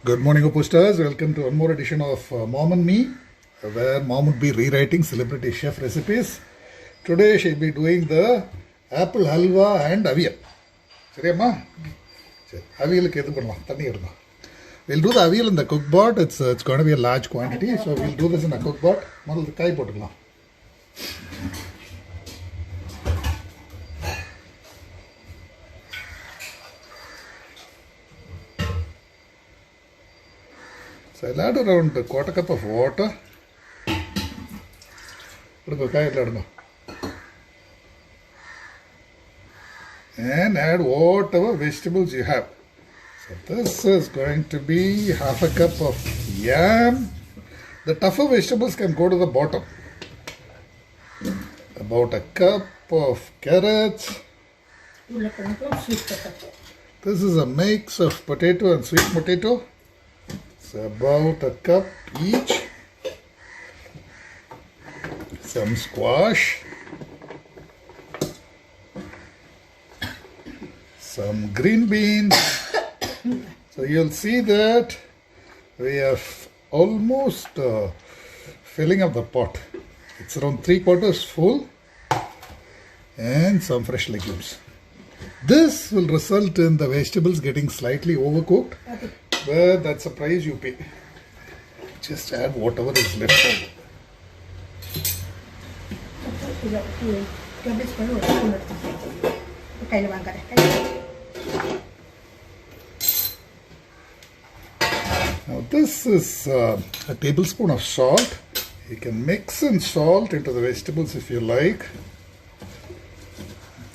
Good morning, Opusters. Welcome to one more edition of Mom and Me, where Mom would be rewriting celebrity chef recipes. Today she'll be doing the apple halwa and avial. Seriya avial We'll do the avial in the cook pot. It's going to be a large quantity, so we'll do this in a cook pot. So I'll add around a quarter cup of water. And add whatever vegetables you have. So this is going to be half a cup of yam. The tougher vegetables can go to the bottom. About a cup of carrots. This is a mix of potato and sweet potato. It's about a cup each. Some squash. Some green beans. So you'll see that we have almost filling up the pot. It's around 3/4 full and some fresh legumes. This will result in the vegetables getting slightly overcooked, but that's a price you pay. Just add whatever is left over. Now this is a tablespoon of salt. You can mix in salt into the vegetables if you like.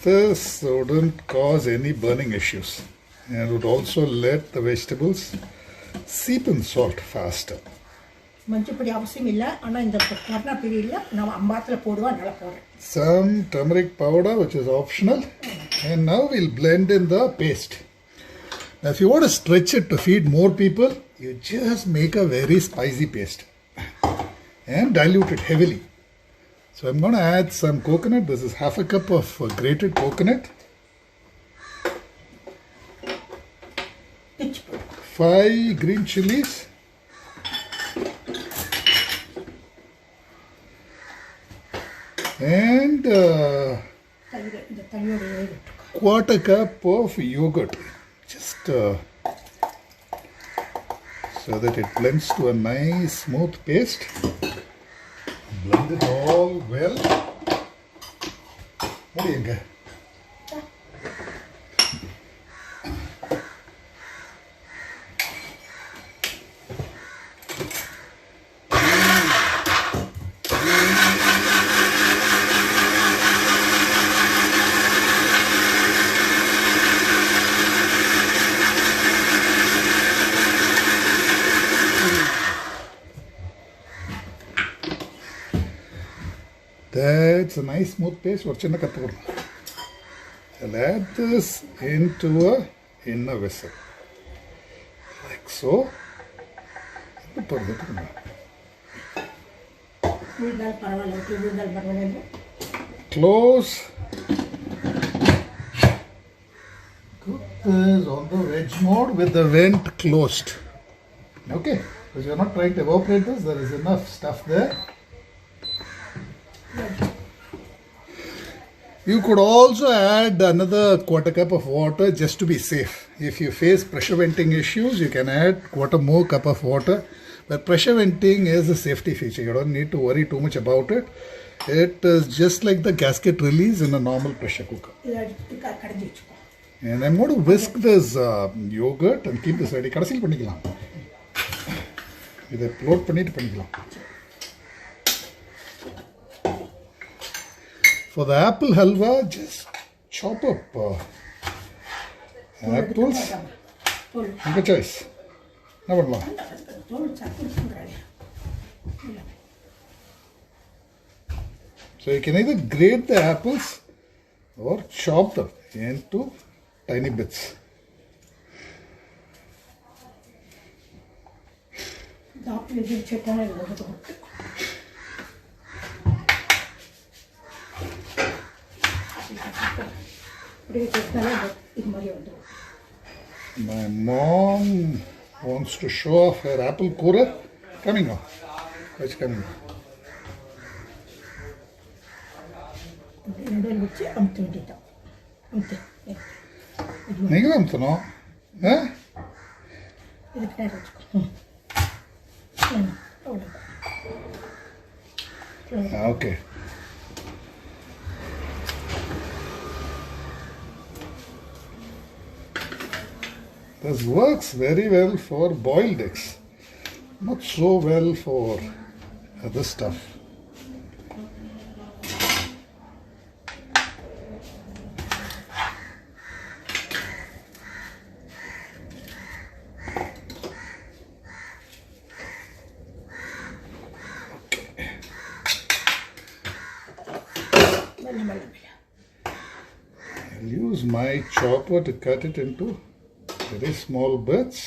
This wouldn't cause any burning issues and would also let the vegetables seep in salt faster. Some turmeric powder, which is optional, and now we'll blend in the paste. Now if you want to stretch it to feed more people, you just make a very spicy paste and dilute it heavily. So I'm going to add some coconut. This is half a cup of grated coconut. 5 green chilies. And quarter cup of yogurt. Just so that it blends to a nice smooth paste. Blend it all well. That's a nice smooth paste. I'll add this into a inner vessel, like so. Close. Cook this on the veg mode with the vent closed. Okay, because you're not trying to evaporate this, there is enough stuff there. You could also add another quarter cup of water just to be safe. If you face pressure venting issues, you can add quarter more cup of water. But pressure venting is a safety feature. You don't need to worry too much about it. It is just like the gasket release in a normal pressure cooker. And I'm going to whisk this yogurt and keep this ready. For the apple halwa, just chop up apples. Make a choice. So you can either grate the apples or chop them into tiny bits. My mom wants to show off her apple corer. Coming on. It's coming on. நீங்களும் அமுத்தணும். Okay. This works very well for boiled eggs, not so well for other stuff. I'll use my chopper to cut it into very small bits.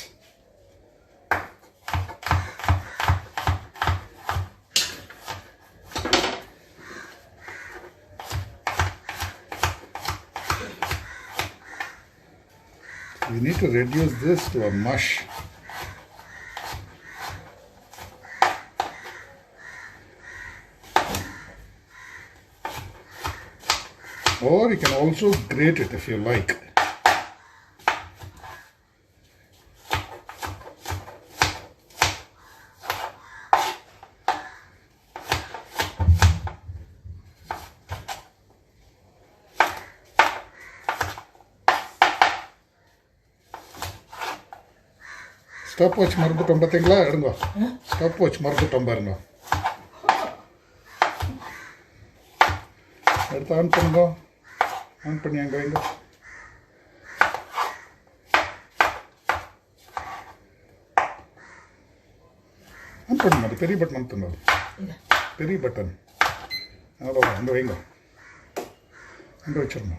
We need to reduce this to a mush. Or you can also grate it if you like. Stopwatch மறந்துட்டோம் பார்த்தீங்களா? எடுங்க. Stopwatch மறந்துட்டோம் பாருங்க. எடுத்து on பண்ணுங்க. On பண்ணி அங்கே வைங்க. ஆன் பண்ணுங்க. அது பெரிய பட்டன் அமுத்துங்க. பெரிய பட்டன். அவ்வளோ அங்கே வைங்க. அங்கே வச்சிருங்க.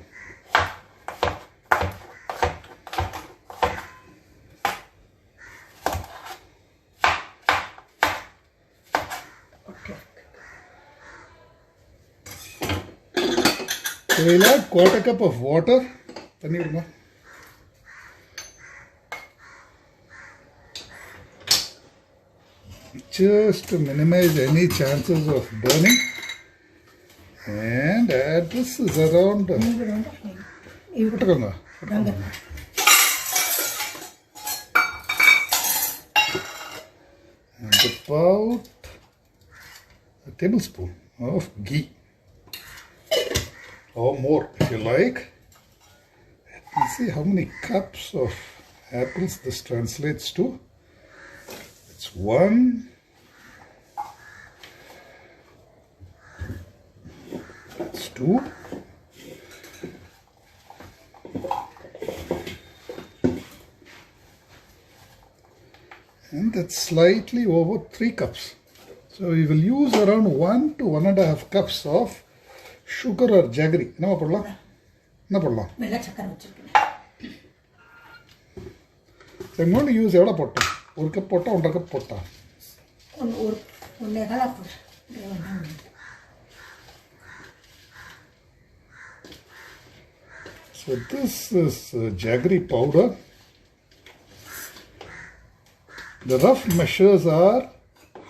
So we'll add quarter cup of water. Just to minimize any chances of burning. And add this is around. And about a tablespoon of ghee. Or more if you like. You see how many cups of apples this translates to. It's 1, that's 2, and that's slightly over 3 cups. So we will use around 1 to 1.5 cups of sugar or jaggery. என்ன போடலாம்? என்ன போடலாம்? வெள்ளை சக்கரை வச்சிருக்கேன். I'm going to use எவ்வளோ போட்டோம்? 1 cup போட்டா 1.5 கப் போட்டா? ஒன்னே கால் போடு. So this is jaggery powder. The rough measures are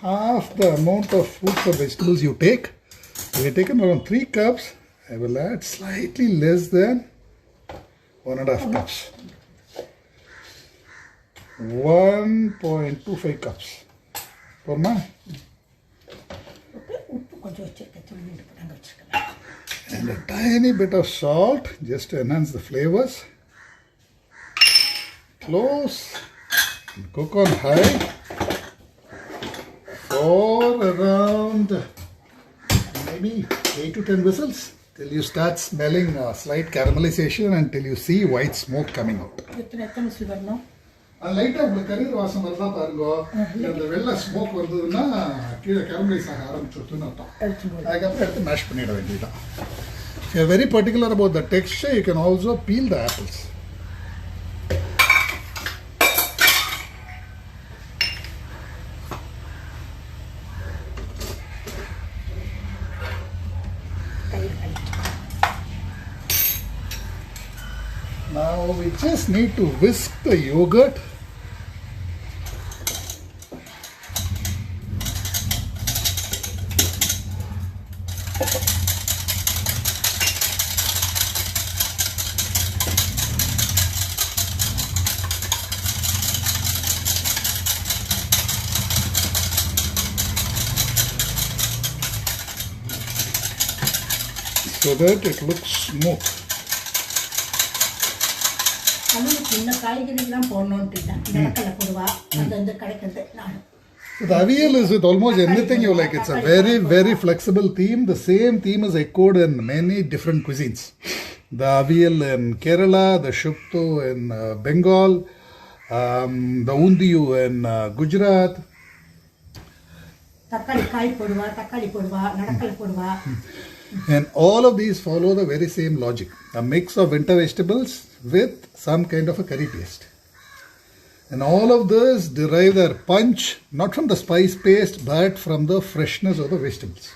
half the amount of fruits or vegetables you take. We have taken around 3 cups. I will add slightly less than 1.5 cups. 1.25 cups. Porma? And a tiny bit of salt just to enhance the flavors. Close and cook on high for around maybe 8 to 10 whistles till you start smelling slight caramelization and till you see white smoke coming out. லைட்டாக உங்களுக்கு கரீர் வாசம் வருதா பாருங்க. இந்த வெள்ளை smoke வந்ததுன்னா கீழே caramelise ஆக ஆரம்பிச்சுட்டுன்னு அர்த்தம். அதுக்கப்புறம் எடுத்து மேஷ் பண்ணிட வேண்டியதுதான். If you are very particular about the texture, you can also peel the apples. Now we just need to whisk the yogurt so that it looks smooth. அவளுக்கு இந்த காய்கறிலாம் போடணுன்ட்டு நடக்கல போடுவா அது வந்து கிடைக்கிறது நான் The avial is with almost anything you like. It's a very, very flexible theme. The same theme is echoed in many different cuisines. The avial in Kerala, the shupto in Bengal, the undiyu in Gujarat. தக்காளி காய் போடுவா தக்காளி போடுவா நடக்கல போடுவா And all of these follow the very same logic. A mix of winter vegetables with some kind of a curry paste. And all of this derive their punch not from the spice paste but from the freshness of the vegetables.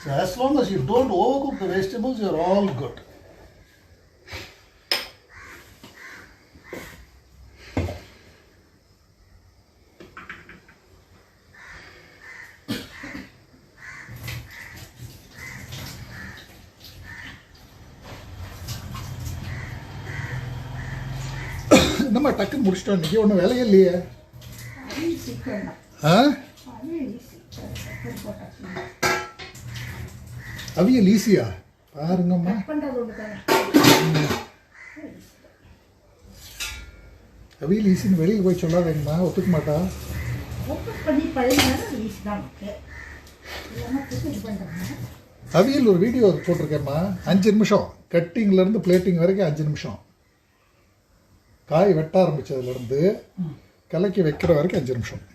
So as long as you don't overcook the vegetables, you're all good. நம்ம டக்குன்னு முடிச்சிட்டோம் இன்னைக்கு ஒன்றும் வேலையே இல்லையே அது சீக்கிரம் தான் ஆ அது ஈஸி போட்டாச்சு அவியல் ஈஸியா பாருங்கம்மா கட் பண்ணுறது ஒன்று தானே அவியல் ஈஸின்னு வெளியில் போய் சொல்லாதீங்கம்மா ஒத்துக்க மாட்டா ஃபோக்கஸ் பண்ணி பழகினா அது ஈஸி தான் நமக்கு இல்லைன்னா இது பண்ணுறாங்க அவியல் ஒரு வீடியோ போட்டிருக்கேம்மா 5 நிமிஷம் கட்டிங்லேருந்து பிளேட்டிங் வரைக்கும் 5 நிமிஷம் காய் வெட்ட ஆரம்பித்ததுலேருந்து கலக்கி வைக்கிற வரைக்கும் 5 நிமிஷம்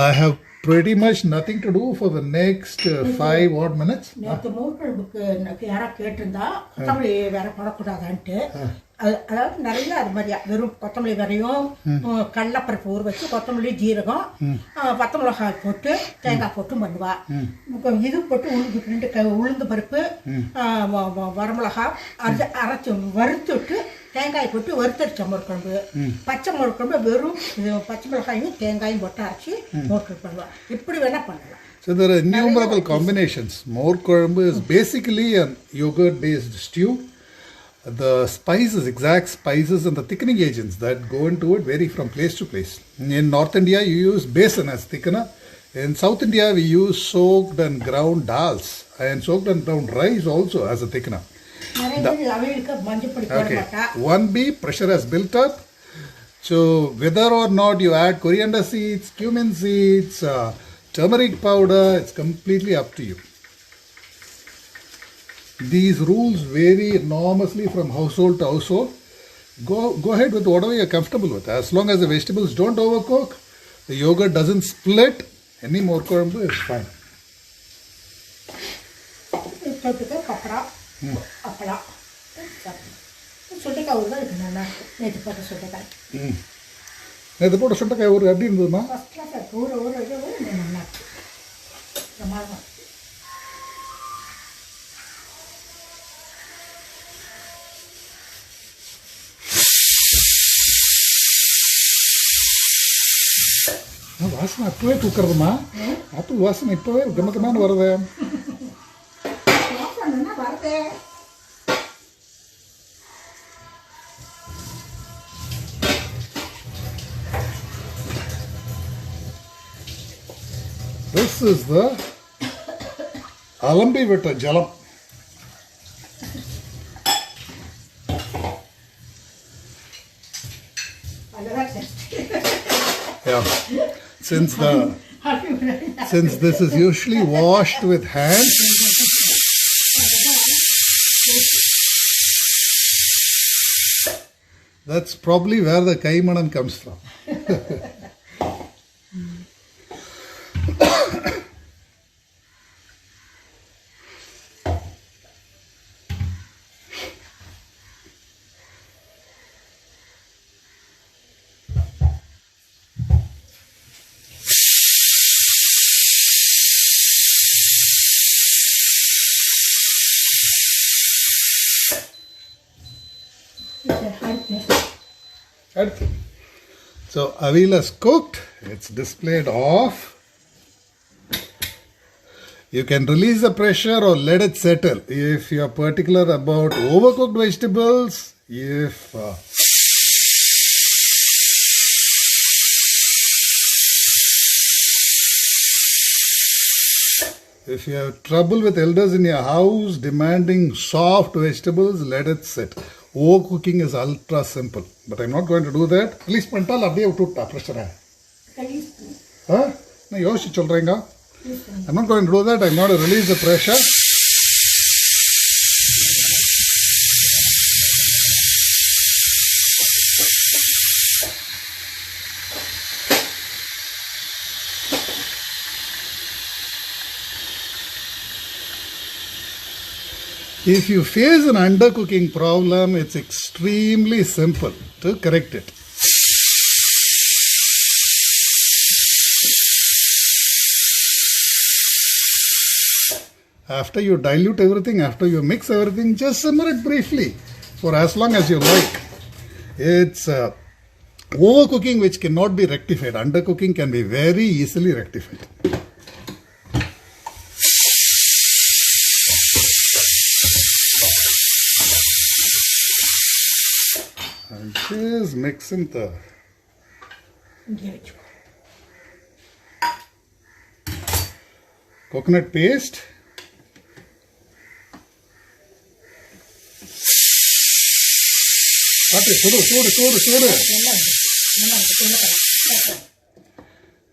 I have pretty much nothing to do for the next 5 odd minutes. நேற்று மூழ்குழம்புக்கு எனக்கு யாராவது கேட்டிருந்தா கொத்தமல்லி வேற போடக்கூடாதான்ட்டு அதாவது நிறைய அது மாதிரியா வெறும் கொத்தமல்லி வரையும் கடலைப்பருப்பு ஊற வச்சு கொத்தமல்லி ஜீரகம் பச்சை மிளகாய் போட்டு தேங்காய் போட்டு பண்ணுவா இது போட்டு உளுந்து பருப்பு வரமிளகா அரைச்சி வறுத்து விட்டு தேங்காய் போட்டு வறுத்தடிச்ச மோர்குழம்பு பச்சை மோர்குழம்பு வெறும் பச்சை மிளகாயும் தேங்காயும் போட்டு அரைச்சி மோர்குழம்பு பண்ணுவா இப்படி வேணா பண்ணலாம். So there are innumerable combinations. More Korambu is basically a yogurt based stew. The spices, exact spices and the thickening agents that go into it vary from place to place. In North India you use besan as thickener. In South India we use soaked and ground dals and soaked and ground rice also as a thickener. Okay. 1B, pressure has built up. So whether or not you add coriander seeds, cumin seeds, turmeric powder, it's completely up to you. These rules vary enormously from household to household. Go ahead with whatever you're comfortable with. As long as the vegetables don't overcook, the yogurt doesn't split, any more korambu is fine. நேற்று போட்ட சுண்டைக்காய் ஒரு எப்படி இருந்ததுமா? வாசனை இப்பவே தூக்குறதுமா? Apple வாசனை இப்பவே கமகமான வருது. This is the Alambi Vita Jalam. Yeah. Since this is usually washed with hands, that's probably where the kaimanam comes from. So avial is cooked. It's displayed off. You can release the pressure or let it settle. If you are particular about overcooked vegetables, if you have trouble with elders in your house demanding soft vegetables, let it sit. Overcooking is ultra simple. But I'm not going to do that. Release pantal abdiye ututta pressure. Huh? Na yoshi cholrenga. I'm not going to do that. I'm going to release the pressure. If you face an undercooking problem, it's extremely simple to correct it. After you dilute everything, after you mix everything, just simmer it briefly for as long as you like. It's overcooking which cannot be rectified. Undercooking can be very easily rectified. And just mixing the coconut paste.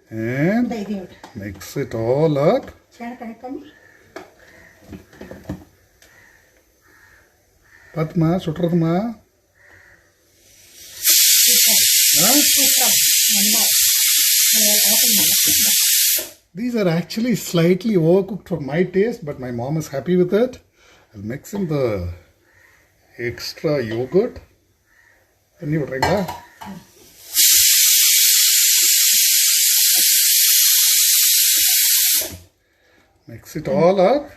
And mix it all up. Patma, sutradma. These are actually slightly overcooked for my taste, but my mom is happy with it. I'll mix in the extra yogurt. Mix it all up.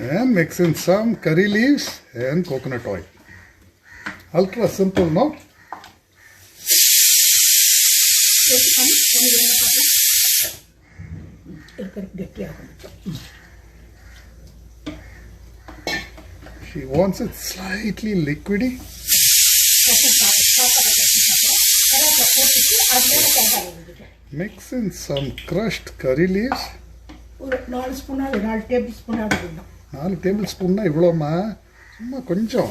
And mix in some curry leaves and coconut oil. Ultra simple, no? She wants it slightly liquidy. Mix in some crushed curry leaves. 4 tablespoon. 4 tablespoon na ivloma summa konjam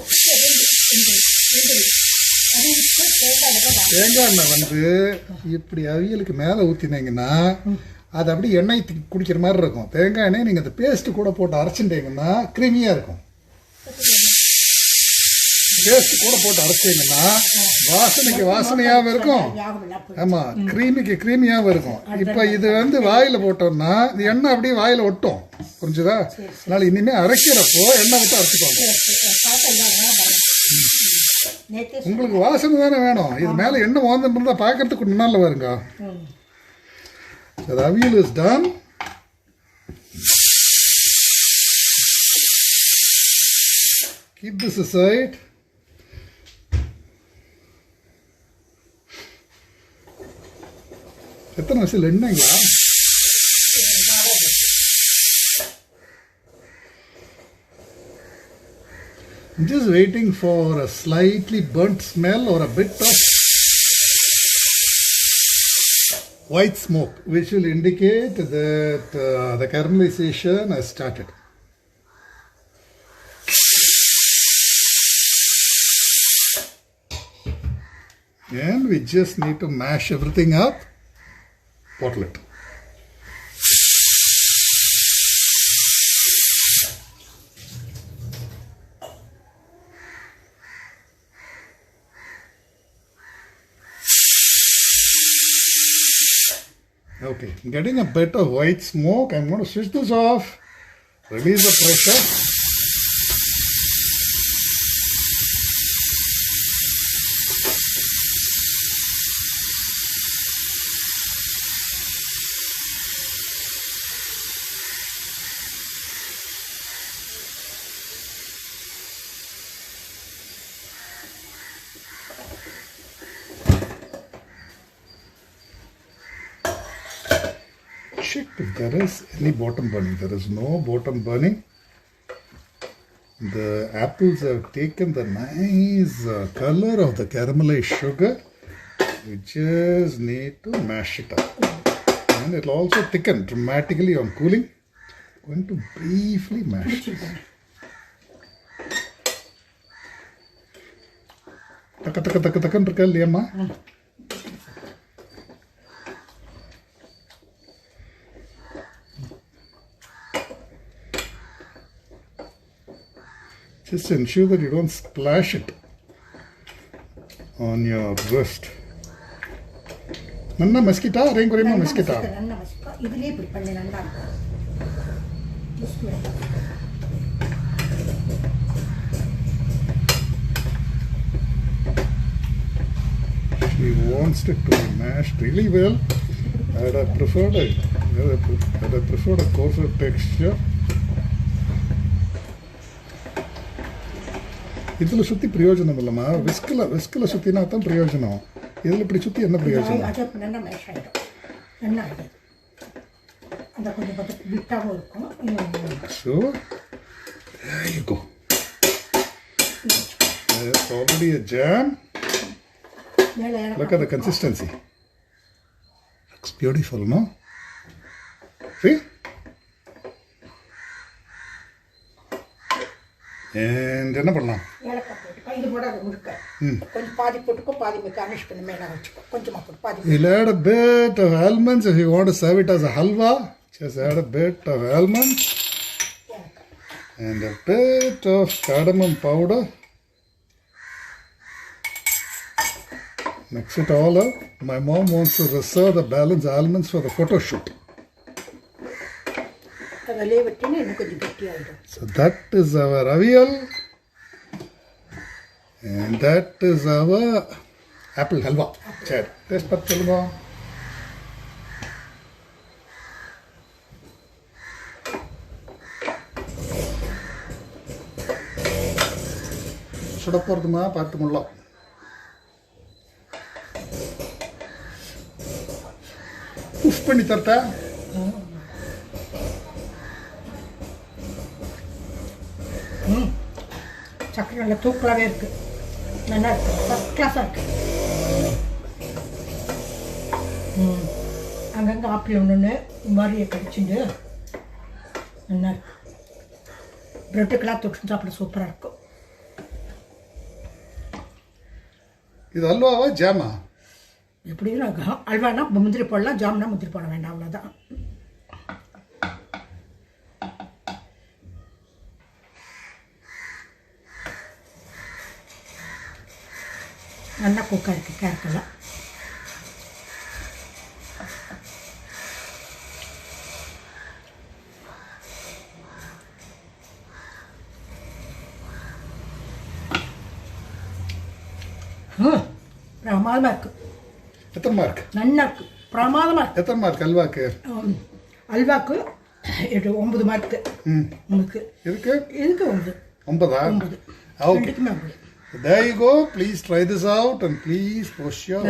தேங்காய் எண்ணெய் வந்து இப்படி அவியலுக்கு மேலே ஊற்றினீங்கன்னா அது அப்படி எண்ணெய் குடிக்கிற மாதிரி இருக்கும். தேங்காய் எண்ணெய் நீங்கள் அந்த பேஸ்ட்டு கூட போட்டு அரைச்சிட்டிங்கன்னா க்ரீமியாக இருக்கும். பேஸ்ட் கூட போட்டு அரைச்சிங்கன்னா வாசனைக்கு வாசனையாகவும் இருக்கும். ஆமாம், க்ரீமிக்கு க்ரீமியாகவும் இருக்கும். இப்போ இது வந்து வாயில் போட்டோம்னா இந்த எண்ணெய் அப்படியே வாயில் ஒட்டும். புரிஞ்சுதா? அதனால் இனிமேல் அரைக்கிறப்போ எண்ணெய் விட்டு அரைச்சிக்கோங்க. உங்களுக்கு வாசனை தானே வேணும். இது மேலே எண்ணெய் வாங்கிட்டு இருந்தால் பார்க்கறதுக்கு முன்னால் வருங்க. The avial is done. Keep this aside. எத்தனை whistle எண்ணெய்ங்களா? I'm just waiting for a slightly burnt smell or a bit of white smoke, which will indicate that the caramelization has started. And we just need to mash everything up. Bottle it. Okay, getting a bit of white smoke. I'm going to switch this off, release the pressure. check if there is any bottom burning. There is no bottom burning. The apples have taken the nice color of the caramelized sugar. We just need to mash it up. And it will also thicken dramatically on cooling. Going to briefly mash. Taka taka taka taka இருக்கா இல்லையாம்மா? Just ensure that you don't splash it on your wrist. நன்னா மஸ்கிட்டா rain குறையுமா மஸ்கிட்டா? நல்லா மஸ்கிட்டா. இதுலயே இப்படி பண்ணி நல்லா இருக்கும். She wants it to be mashed really well. I'd have preferred a coarser texture. இதில் சுற்றி பிரயோஜனம் இல்லைம்மா. விஸ்கில் சுற்றினா தான் பிரயோஜனம். இதில் இப்படி சுற்றி என்ன பிரயோஜனம்? அது நல்லா மேஷ் ஆகிடும். நல்லா ஆகிடும். அந்த கொஞ்சம் பிட்டாகவும் இருக்கும். So, there you go. There's already a jam. Look at the consistency. Looks beautiful, no? See? And என்ன பண்ணலாம்? ஏலக்காய் போட்டுக்கோ. இது போட முழுக்க கொஞ்சம் பாதி போட்டுக்கோ, பாதி garnish பண்ணி மேலே வச்சுக்கோ. கொஞ்சமாக போட்டு பாதி. You'll add a bit of almonds if you want to serve it as a halwa. Just add a bit of almonds and a bit of cardamom powder. Mix it all up. My mom wants to reserve the balance almonds for the photo shoot. So that is our avial and that is our apple halwa. Chad, taste pat chalunga. சுட போறதுமா பார்த்து முள்ளம். Push பண்ணி தரட்டா? சக்கரை நல்லா தூக்கலாகவே இருக்குது. நல்லா இருக்குது. First கிளாஸாக இருக்குது. அங்கங்கே ஆப்பிள் ஒன்று மாதிரியை கடிச்சுட்டு நல்லா இருக்கு. ப்ரெட்டுக்கெல்லாம் தொட்டு சாப்பிட சூப்பராக இருக்கும். இது அல்வாவா ஜாமா? எப்படியும் அல்வானா முந்திரி போடலாம், ஜாம்னா முந்திரி போட வேண்டாம், அவ்வளோதான். நல்லா குக்காக இருக்குது கேரட்டெல்லாம். பிரமாதமாக இருக்குது. எத்தனை மார்க்? நல்லா இருக்குது. பிரமாதமாக இருக்குது. எத்தனை மார்க் அல்வாக்கு? அல்வாக்கு 9 மார்க்கு. உங்களுக்கு இருக்கு? இதுக்கு 9. 9. Okay. There you go. Please try this out and please post your